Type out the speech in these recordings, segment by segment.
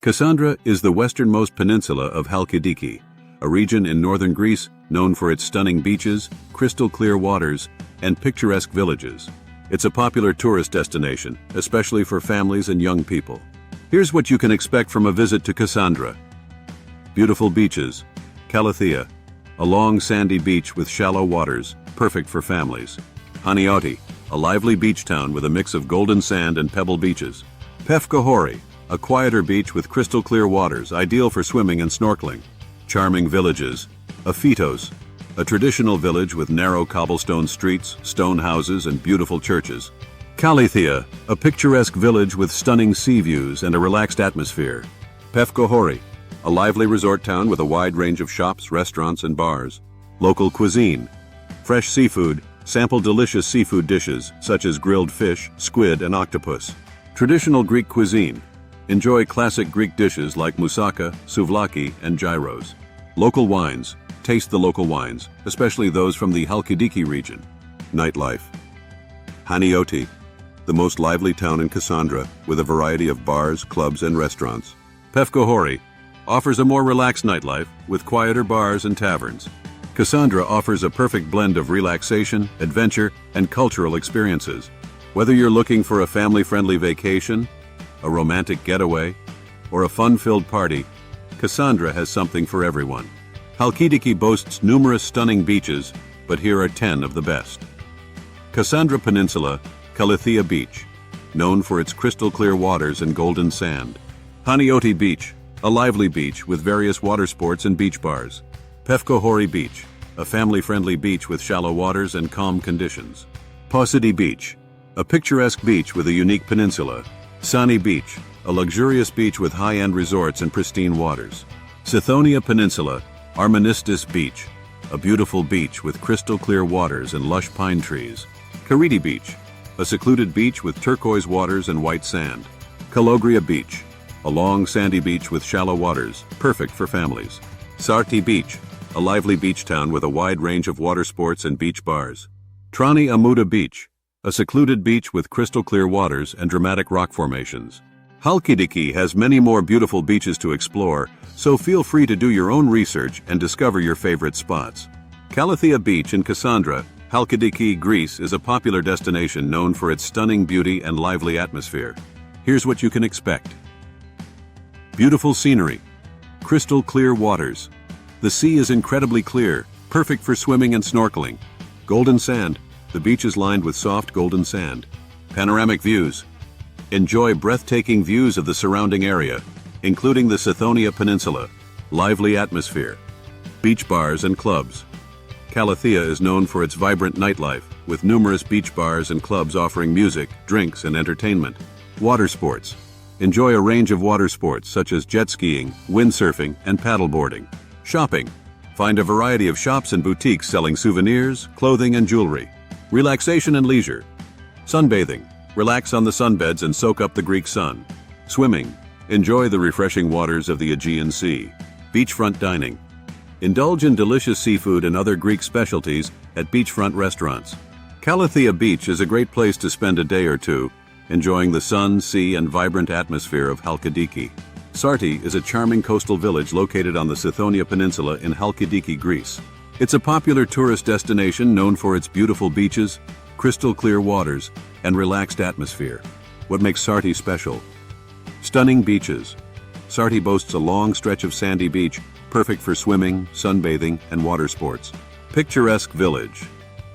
Kassandra is the westernmost peninsula of Halkidiki, a region in northern Greece known for its stunning beaches, crystal-clear waters, and picturesque villages. It's a popular tourist destination, especially for families and young people. Here's what you can expect from a visit to Kassandra. Beautiful beaches. Kalathea, a long sandy beach with shallow waters, perfect for families. Hanioti, a lively beach town with a mix of golden sand and pebble beaches. Pefkahori, a quieter beach with crystal-clear waters, ideal for swimming and snorkeling. Charming villages. Aphitos, a traditional village with narrow cobblestone streets, stone houses, and beautiful churches. Kalathea, a picturesque village with stunning sea views and a relaxed atmosphere. Pefkahori, a lively resort town with a wide range of shops, restaurants, and bars. Local cuisine. Fresh seafood. Sample delicious seafood dishes, such as grilled fish, squid, and octopus. Traditional Greek cuisine. Enjoy classic Greek dishes like moussaka, souvlaki, and gyros. Local wines. Taste the local wines, especially those from the Halkidiki region. Nightlife. Hanioti, the most lively town in Kassandra, with a variety of bars, clubs, and restaurants. Pefkahori offers a more relaxed nightlife with quieter bars and taverns. Kassandra offers a perfect blend of relaxation, adventure, and cultural experiences. Whether you're looking for a family-friendly vacation, a romantic getaway, or a fun-filled party, Kassandra has something for everyone. Halkidiki boasts numerous stunning beaches, but here are 10 of the best. Kassandra Peninsula, Kalathea Beach, known for its crystal-clear waters and golden sand. Hanioti Beach, a lively beach with various water sports and beach bars. Pefkahori Beach, a family-friendly beach with shallow waters and calm conditions. Posidi Beach, a picturesque beach with a unique peninsula. Sani Beach, a luxurious beach with high-end resorts and pristine waters. Sithonia Peninsula, Arministis Beach, a beautiful beach with crystal-clear waters and lush pine trees. Karidi Beach, a secluded beach with turquoise waters and white sand. Kalogria Beach, a long sandy beach with shallow waters, perfect for families. Sarti Beach, a lively beach town with a wide range of water sports and beach bars. Trani Amuda Beach, a secluded beach with crystal-clear waters and dramatic rock formations. Halkidiki has many more beautiful beaches to explore, so feel free to do your own research and discover your favorite spots. Kalathea Beach in Kassandra, Halkidiki, Greece is a popular destination known for its stunning beauty and lively atmosphere. Here's what you can expect. Beautiful scenery. Crystal-clear waters. The sea is incredibly clear, perfect for swimming and snorkeling. Golden sand. The beach is lined with soft golden sand. Panoramic views. Enjoy breathtaking views of the surrounding area, including the Sithonia Peninsula. Lively atmosphere. Beach bars and clubs. Kalathea is known for its vibrant nightlife, with numerous beach bars and clubs offering music, drinks, and entertainment. Water sports. Enjoy a range of water sports such as jet skiing, windsurfing, and paddleboarding. Shopping. Find a variety of shops and boutiques selling souvenirs, clothing, and jewelry. Relaxation and leisure. Sunbathing. Relax on the sunbeds and soak up the Greek sun. Swimming. Enjoy the refreshing waters of the Aegean Sea. Beachfront dining. Indulge in delicious seafood and other Greek specialties at beachfront restaurants. Kalathea Beach is a great place to spend a day or two, enjoying the sun, sea, and vibrant atmosphere of Halkidiki. Sarti is a charming coastal village located on the Sithonia Peninsula in Halkidiki, Greece. It's a popular tourist destination known for its beautiful beaches, crystal-clear waters, and relaxed atmosphere. What makes Sarti special? Stunning beaches. Sarti boasts a long stretch of sandy beach, perfect for swimming, sunbathing, and water sports. Picturesque village.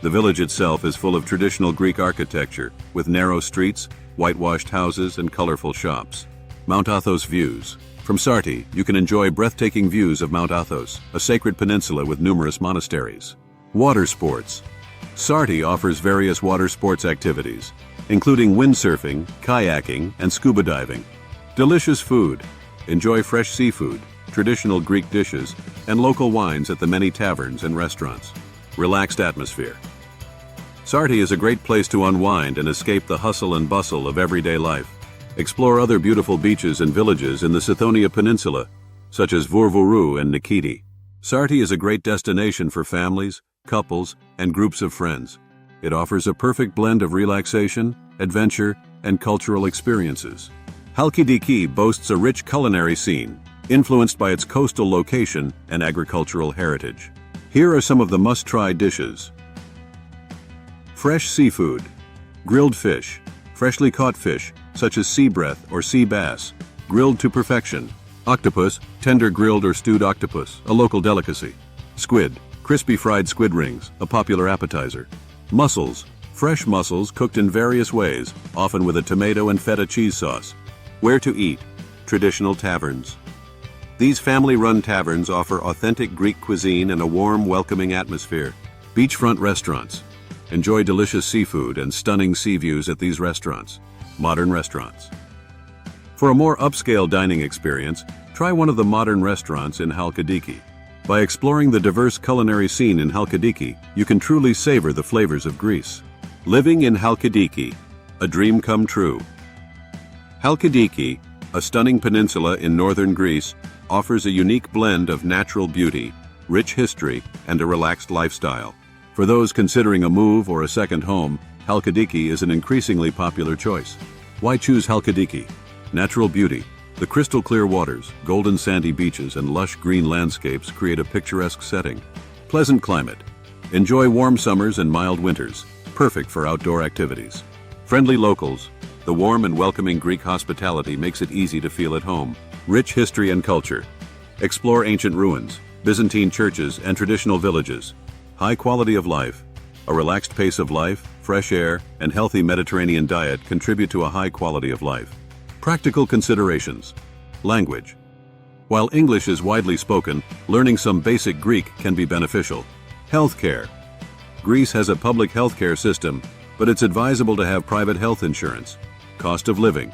The village itself is full of traditional Greek architecture, with narrow streets, whitewashed houses, and colorful shops. Mount Athos views. From Sarti, you can enjoy breathtaking views of Mount Athos, a sacred peninsula with numerous monasteries. Water sports. Sarti offers various water sports activities, including windsurfing, kayaking, and scuba diving. Delicious food. Enjoy fresh seafood, traditional Greek dishes, and local wines at the many taverns and restaurants. Relaxed atmosphere. Sarti is a great place to unwind and escape the hustle and bustle of everyday life. Explore other beautiful beaches and villages in the Sithonia Peninsula, such as Vurvuru and Nikiti. Sarti is a great destination for families, couples, and groups of friends. It offers a perfect blend of relaxation, adventure, and cultural experiences. Halkidiki boasts a rich culinary scene, influenced by its coastal location and agricultural heritage. Here are some of the must-try dishes. Fresh seafood. Grilled fish. Freshly caught fish, such as sea bream or sea bass, grilled to perfection. Octopus, tender grilled or stewed octopus, a local delicacy. Squid, crispy fried squid rings, a popular appetizer. Mussels, fresh mussels cooked in various ways, often with a tomato and feta cheese sauce. Where to eat? Traditional taverns. These family-run taverns offer authentic Greek cuisine and a warm, welcoming atmosphere. Beachfront restaurants. Enjoy delicious seafood and stunning sea views at these restaurants. Modern restaurants. For a more upscale dining experience, try one of the modern restaurants in Halkidiki. By exploring the diverse culinary scene in Halkidiki, you can truly savor the flavors of Greece. Living in Halkidiki, a dream come true. Halkidiki, a stunning peninsula in northern Greece, offers a unique blend of natural beauty, rich history, and a relaxed lifestyle. For those considering a move or a second home, Halkidiki is an increasingly popular choice. Why choose Halkidiki? Natural beauty. The crystal clear waters, golden sandy beaches, and lush green landscapes create a picturesque setting. Pleasant climate. Enjoy warm summers and mild winters, perfect for outdoor activities. Friendly locals. The warm and welcoming Greek hospitality makes it easy to feel at home. Rich history and culture. Explore ancient ruins, Byzantine churches, and traditional villages. High quality of life. A relaxed pace of life, fresh air, and healthy Mediterranean diet contribute to a high quality of life. Practical considerations. Language. While English is widely spoken, learning some basic Greek can be beneficial. Healthcare. Greece has a public healthcare system, but it's advisable to have private health insurance. Cost of living.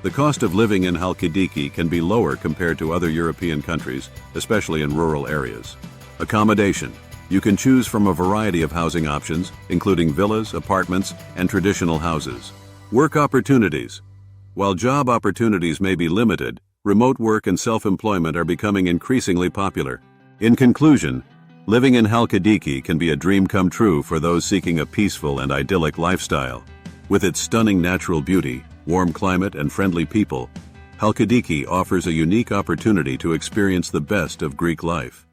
The cost of living in Halkidiki can be lower compared to other European countries, especially in rural areas. Accommodation. You can choose from a variety of housing options, including villas, apartments, and traditional houses. Work opportunities. While job opportunities may be limited, remote work and self-employment are becoming increasingly popular. In conclusion, living in Halkidiki can be a dream come true for those seeking a peaceful and idyllic lifestyle. With its stunning natural beauty, warm climate, and friendly people, Halkidiki offers a unique opportunity to experience the best of Greek life.